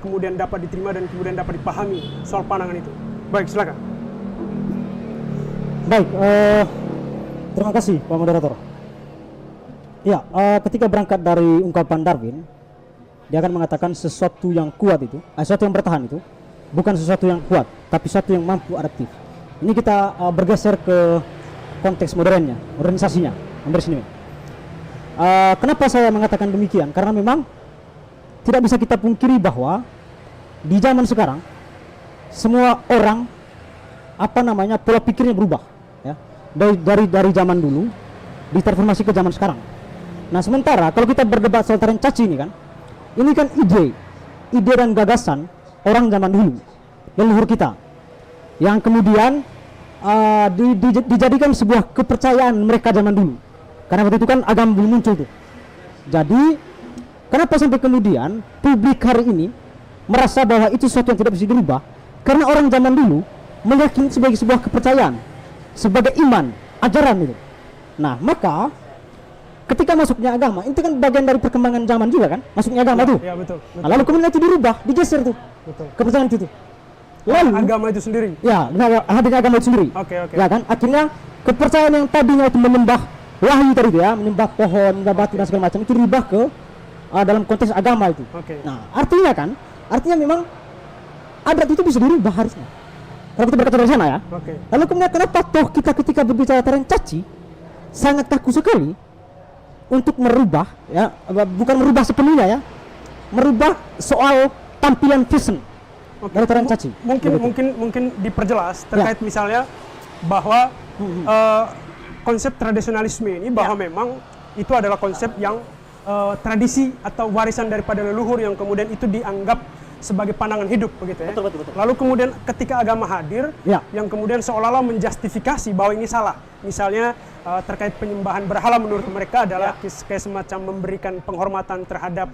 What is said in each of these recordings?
kemudian dapat diterima dan kemudian dapat dipahami soal pandangan itu. Baik, silakan. Baik, terima kasih Pak Moderator. Ya, ketika berangkat dari ungkapan Darwin, dia akan mengatakan sesuatu yang kuat itu, sesuatu yang bertahan itu, bukan sesuatu yang kuat, tapi sesuatu yang mampu adaptif. Ini kita bergeser ke konteks modernnya, modernisasinya, modernisme. Kenapa saya mengatakan demikian? Karena memang tidak bisa kita pungkiri bahwa di zaman sekarang semua orang pola pikirnya berubah, ya. Dari zaman dulu ditransformasi ke zaman sekarang. Nah, sementara kalau kita berdebat soal tarian caci ini kan ide dan gagasan orang zaman dulu, leluhur kita, yang kemudian dijadikan sebuah kepercayaan mereka zaman dulu. Karena waktu itu kan agama belum muncul tuh. Jadi kenapa sampai kemudian publik hari ini merasa bahwa itu sesuatu yang tidak bisa dirubah? Karena orang zaman dulu meyakini sebagai sebuah kepercayaan, sebagai iman, ajaran itu. Nah, maka ketika masuknya agama, itu kan bagian dari perkembangan zaman juga kan, masuknya agama tuh. Ya, betul. Nah, lalu kemudian itu dirubah, digeser tuh. Betul. Kepercayaan itu tuh. Lalu agama itu sendiri. Ya, hadirnya agama itu sendiri. Oke. Ya kan, akhirnya kepercayaan yang tadinya itu menyembah wahyu tadi itu ya, menyembah pohon, menyembah batu dan segala macam itu dirubah ke dalam konteks agama itu. Nah, artinya memang adat itu bisa dirubah harusnya. Kalau kita berkata dari sana ya. Lalu kemudian kenapa toh kita ketika berbicara tarian caci sangat kaku sekali untuk merubah ya, bukan merubah sepenuhnya ya, merubah soal tampilan fashion dari tarian caci. Mungkin diperjelas terkait misalnya bahwa konsep tradisionalisme ini bahwa memang itu adalah konsep yang tradisi atau warisan daripada leluhur yang kemudian itu dianggap sebagai pandangan hidup begitu ya. Betul. Lalu kemudian ketika agama hadir yang kemudian seolah-olah menjustifikasi bahwa ini salah. Misalnya terkait penyembahan berhala menurut mereka adalah kayak semacam memberikan penghormatan terhadap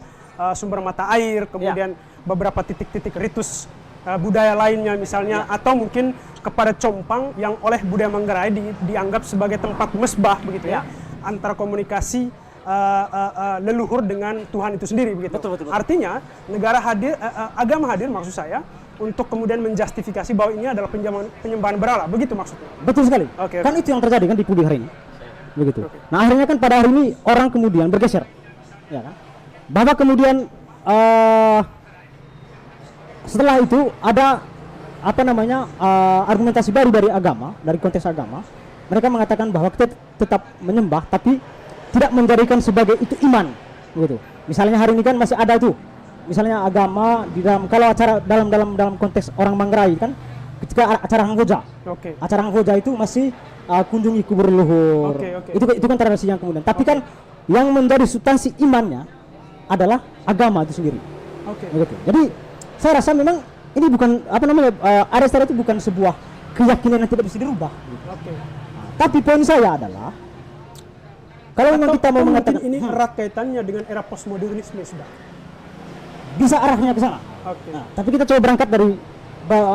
sumber mata air, kemudian beberapa titik-titik ritus budaya lainnya misalnya, atau mungkin kepada compang yang oleh budaya Manggarai dianggap sebagai tempat mesbah begitu ya, antara komunikasi leluhur dengan Tuhan itu sendiri begitu. Betul. Artinya negara hadir, agama hadir maksud saya untuk kemudian menjustifikasi bahwa ini adalah penyembahan berhala, begitu maksudnya. Betul sekali. Kan itu yang terjadi kan di publik hari ini. Begitu. Nah, akhirnya kan pada hari ini orang kemudian bergeser. Ya kan? Bahwa kemudian setelah itu ada argumentasi baru dari agama, dari konteks agama. Mereka mengatakan bahwa kita tetap menyembah tapi tidak menjadikan sebagai itu iman, begitu. Misalnya hari ini kan masih ada tuh, misalnya agama di dalam, kalau acara dalam konteks orang Manggarai kan, ketika acara Hanghoja, acara Hanghoja itu masih kunjungi kubur leluhur. Itu kan tradisi yang kemudian. Tapi kan yang menjadi substansi imannya adalah agama itu sendiri. Begitu. Jadi saya rasa memang ini bukan Aristoteles itu bukan sebuah keyakinan yang tidak bisa dirubah. Tapi poin saya adalah kalau memang kita mau mengatakan ini erat kaitannya dengan era postmodernisme sudah. Bisa arahnya ke sana. Nah, tapi kita coba berangkat dari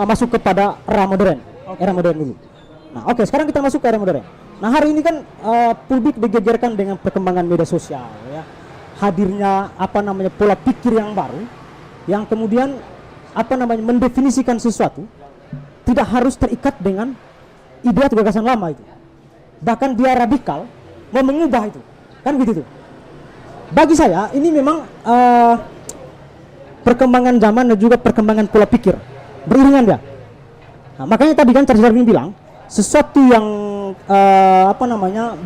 masuk kepada era modern. Era modern dulu. Nah, sekarang kita masuk ke era modern. Nah, hari ini kan publik digegerkan dengan perkembangan media sosial ya. Hadirnya pola pikir yang baru yang kemudian mendefinisikan sesuatu tidak harus terikat dengan ide atau gagasan lama itu. Bahkan dia radikal mau mengubah itu, kan gitu tuh. Bagi saya ini memang perkembangan zaman dan juga perkembangan pola pikir beriringan dia. Nah, makanya tadi kan Charles Darwin bilang sesuatu yang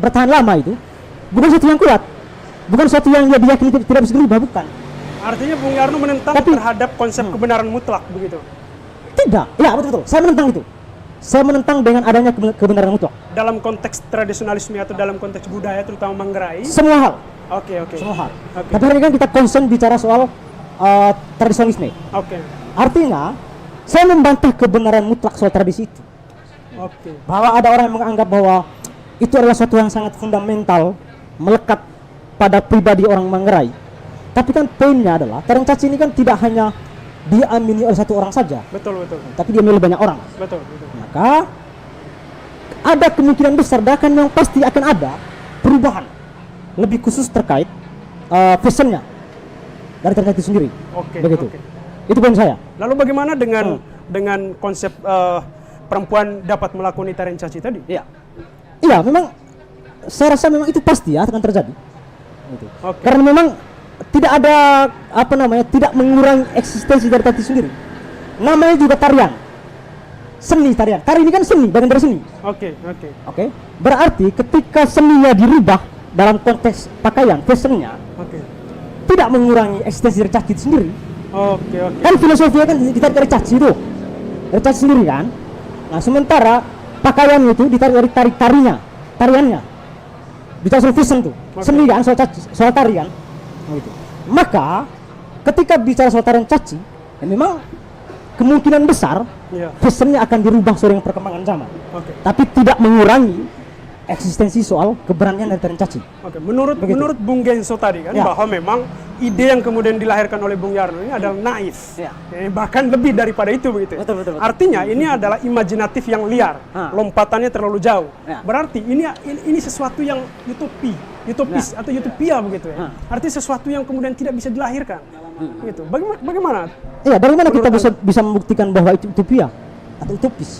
bertahan lama itu bukan sesuatu yang kuat, bukan sesuatu yang dia diyakini tidak bisa dirubah, bukan. Artinya Bung Yarno menentang terhadap konsep kebenaran mutlak begitu? Tidak, ya betul. Saya menentang itu. Saya menentang dengan adanya kebenaran mutlak. Dalam konteks tradisionalisme atau dalam konteks budaya terutama Manggarai? Semua hal. Semua hal. Tapi hari ini kan kita concern bicara soal tradisionalisme. Artinya saya membantah kebenaran mutlak soal tradisi itu. Bahwa ada orang yang menganggap bahwa itu adalah sesuatu yang sangat fundamental, melekat pada pribadi orang Manggarai. Tapi kan poinnya adalah tarian caci ini kan tidak hanya diamini oleh satu orang saja. Betul. Tapi diamini oleh banyak orang. Betul. Maka ada kemungkinan besar bahkan yang pasti akan ada perubahan lebih khusus terkait fashionnya dari tarian itu sendiri. Begitu. Itu poin saya. Lalu bagaimana dengan konsep perempuan dapat melakoni tarian caci tadi? Iya, memang saya rasa memang itu pasti ya akan terjadi. Gitu. Oke. Karena memang tidak ada tidak mengurangi eksistensi dari tari sendiri. Namanya juga tarian, seni tarian. Tari ini kan seni, bagian dari seni. Oke. Berarti ketika seninya dirubah dalam konteks pakaian, fashionnya, tidak mengurangi eksistensi dari caci itu sendiri. Kan filosofinya kan ditarik dari caci itu, dari caci sendiri kan. Nah sementara pakaian itu ditarik dari tariannya. Bicara soal fashion tuh, seni kan, soal tarian. Gitu. Maka ketika bicara soal tarian caci, ya memang kemungkinan besar fashionnya akan dirubah seiring perkembangan zaman. Tapi tidak mengurangi eksistensi soal keberanian dari tarian caci. Menurut Bung Genso tadi kan bahwa memang ide yang kemudian dilahirkan oleh Bung Yarno ini adalah naif, bahkan lebih daripada itu begitu. Betul. Artinya ini adalah imajinatif yang liar, lompatannya terlalu jauh. Berarti ini sesuatu yang utopis atau utopia begitu ya. Artinya sesuatu yang kemudian tidak bisa dilahirkan. Gitu. Bagaimana? Iya, dari mana kita bisa membuktikan bahwa itu utopia atau utopis?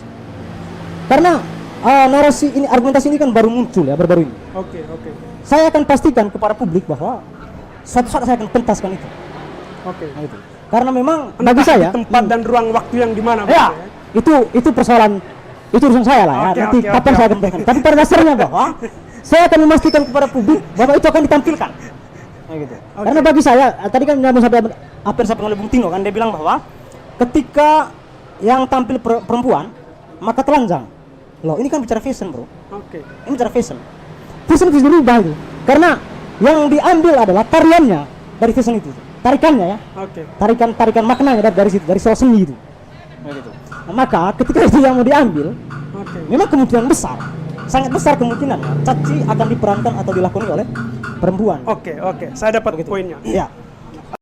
Karena narasi ini, argumentasi ini kan baru muncul ya, baru-baru ini. Saya akan pastikan kepada publik bahwa suatu saat saya akan pentaskan itu. Gitu. Karena memang bagi saya tempat dan ruang waktu yang di mana? Itu persoalan, itu urusan saya lah ya. Nanti kapan saya akan pentaskan. Tapi pada dasarnya bahwa saya akan memastikan kepada publik bahwa itu akan ditampilkan. Gitu. Karena bagi saya tadi kan nyambung sampai apa yang disampaikan oleh Bung Tino kan, dia bilang bahwa ketika yang tampil perempuan maka telanjang. Loh, ini kan bicara fashion, bro. Ini bicara fashion. Fashion itu dirubah itu. Karena yang diambil adalah tariannya dari fashion itu. Tarikannya ya. Tarikan maknanya dari situ, dari soal seni itu. Gitu. Nah, maka ketika itu yang mau diambil, memang kemungkinan besar, sangat besar kemungkinan caci akan diperankan atau dilakoni oleh perempuan. Saya dapat poinnya.